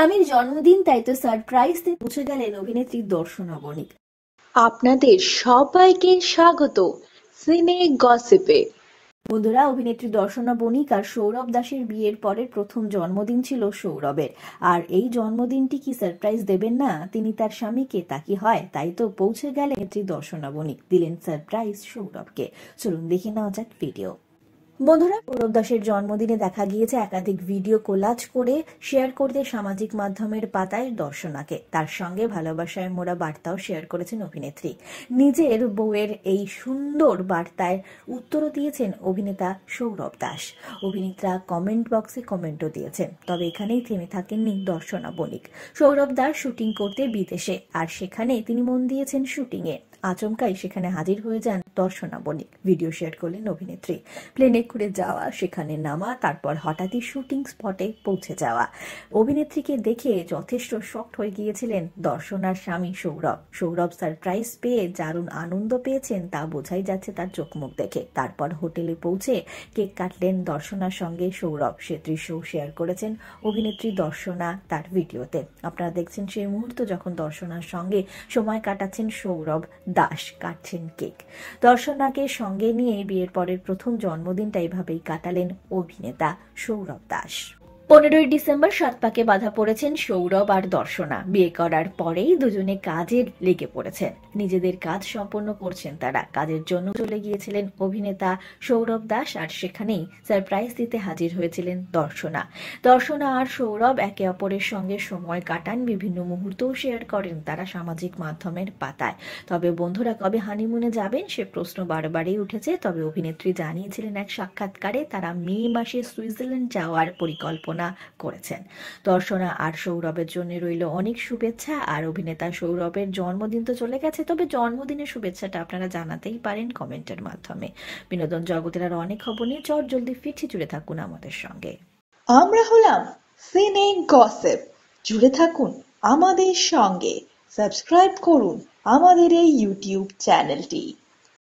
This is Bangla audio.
স্বামীর জন্মদিন, তাই তো সারপ্রাইজ দিয়ে পৌঁছে গেলেন অভিনেত্রী দর্শনা বণিক। আপনাদের সবাইকে স্বাগত সিনে গসিপে। বন্ধুরা, অভিনেত্রী দর্শনা বণিক আর সৌরভ দাসের বিয়ের পরের প্রথম জন্মদিন ছিল সৌরভের। আর এই জন্মদিনটি কি সারপ্রাইজ দেবেন না তিনি তার স্বামীকে? তা কি হয়? তাই তো পৌঁছে গেলেন অভিনেত্রী দর্শনা বণিক, দিলেন সারপ্রাইজ সৌরভকে। চলুন দেখে নেওয়া যাক ভিডিও। বন্ধুরা, সৌরভ দাসের জন্মদিনে দেখা গিয়েছে একাধিক ভিডিও কোলাজ করে শেয়ার করতে সামাজিক মাধ্যমের পাতায় দর্শনাকে। তার সঙ্গে ভালোবাসায় মোড়া বার্তাও শেয়ার করেছেন অভিনেত্রী। নিজের বউয়ের এই সুন্দর বার্তায় উত্তরও দিয়েছেন অভিনেতা সৌরভ দাস। অভিনেত্রা কমেন্ট বক্সে কমেন্টও দিয়েছেন। তবে এখানেই থেমে থাকেননি দর্শনা বণিক। সৌরভ দাস শুটিং করতে বিদেশে, আর সেখানে তিনি মন দিয়েছেন শুটিংয়ে। আচমকাই সেখানে হাজির হয়ে যান দর্শনা বণিক। ভিডিও শেয়ার করলেন অভিনেত্রী। প্লেনে করে যাওয়া, সেখানে নামা, তারপর হঠাৎই শুটিং স্পটে পৌঁছে যাওয়া। অভিনেত্রীকে দেখে যথেষ্ট শকড হয়ে গিয়েছিলেন দর্শনার স্বামী সৌরভ। সৌরভ সারপ্রাইজ পেয়ে দারুণ আনন্দ পেয়েছেন, তা বোঝাই যাচ্ছে তার চোখ মুখ দেখে। তারপর হোটেলে পৌঁছে কেক কাটলেন দর্শনার সঙ্গে সৌরভ। সে দৃশ্যও শেয়ার করেছেন অভিনেত্রী দর্শনা তার ভিডিওতে। আপনারা দেখছেন সেই মুহূর্ত যখন দর্শনার সঙ্গে সময় কাটাচ্ছেন সৌরভ দাস, কাটছেন কেক। দর্শনাকে সঙ্গে নিয়ে বিয়ের পরের প্রথম জন্মদিনটা এভাবেই কাটালেন অভিনেতা সৌরভ দাস। 15ই ডিসেম্বর সাতপাকে বাধা পড়েছেন সৌরভ আর দর্শনা। বিয়ে করার পরেই দুজনে কাজে লেগে পড়েছেন। নিজেদের কাজ সম্পন্ন করছেন তারা। কাজের জন্য চলে গিয়েছিলেন অভিনেতা সৌরভ দাস, আর সেখানেই সারপ্রাইজ দিতে হাজির হয়েছিলেন দর্শনা। দর্শনা আর সৌরভ একে অপরের সঙ্গে সময় কাটান, বিভিন্ন মুহূর্তও শেয়ার করেন তারা সামাজিক মাধ্যমের পাতায়। তবে বন্ধুরা, কবে হানিমুনে যাবেন সে প্রশ্ন বারবারই উঠেছে। তবে অভিনেত্রী জানিয়েছিলেন এক সাক্ষাৎকারে তারা মে মাসে সুইজারল্যান্ড যাওয়ার পরিকল্পনা করেছেন। দর্শনা আর সৌরভের জন্য রইল অনেক শুভেচ্ছা। আর অভিনেতা সৌরভের জন্মদিন তো চলে গেছে, তবে জন্মদিনের শুভেচ্ছাটা আপনারা জানাতেই পারেন কমেন্টের মাধ্যমে। বিনোদন জগতের আর অনেক খবর নিয়ে জলদি ফিরছি, জুড়ে থাকুন আমাদের সঙ্গে। আমরা হলাম সিনে গসিপ, জুড়ে থাকুন আমাদের সঙ্গে। সাবস্ক্রাইব করুন আমাদের এই ইউটিউব চ্যানেলটি।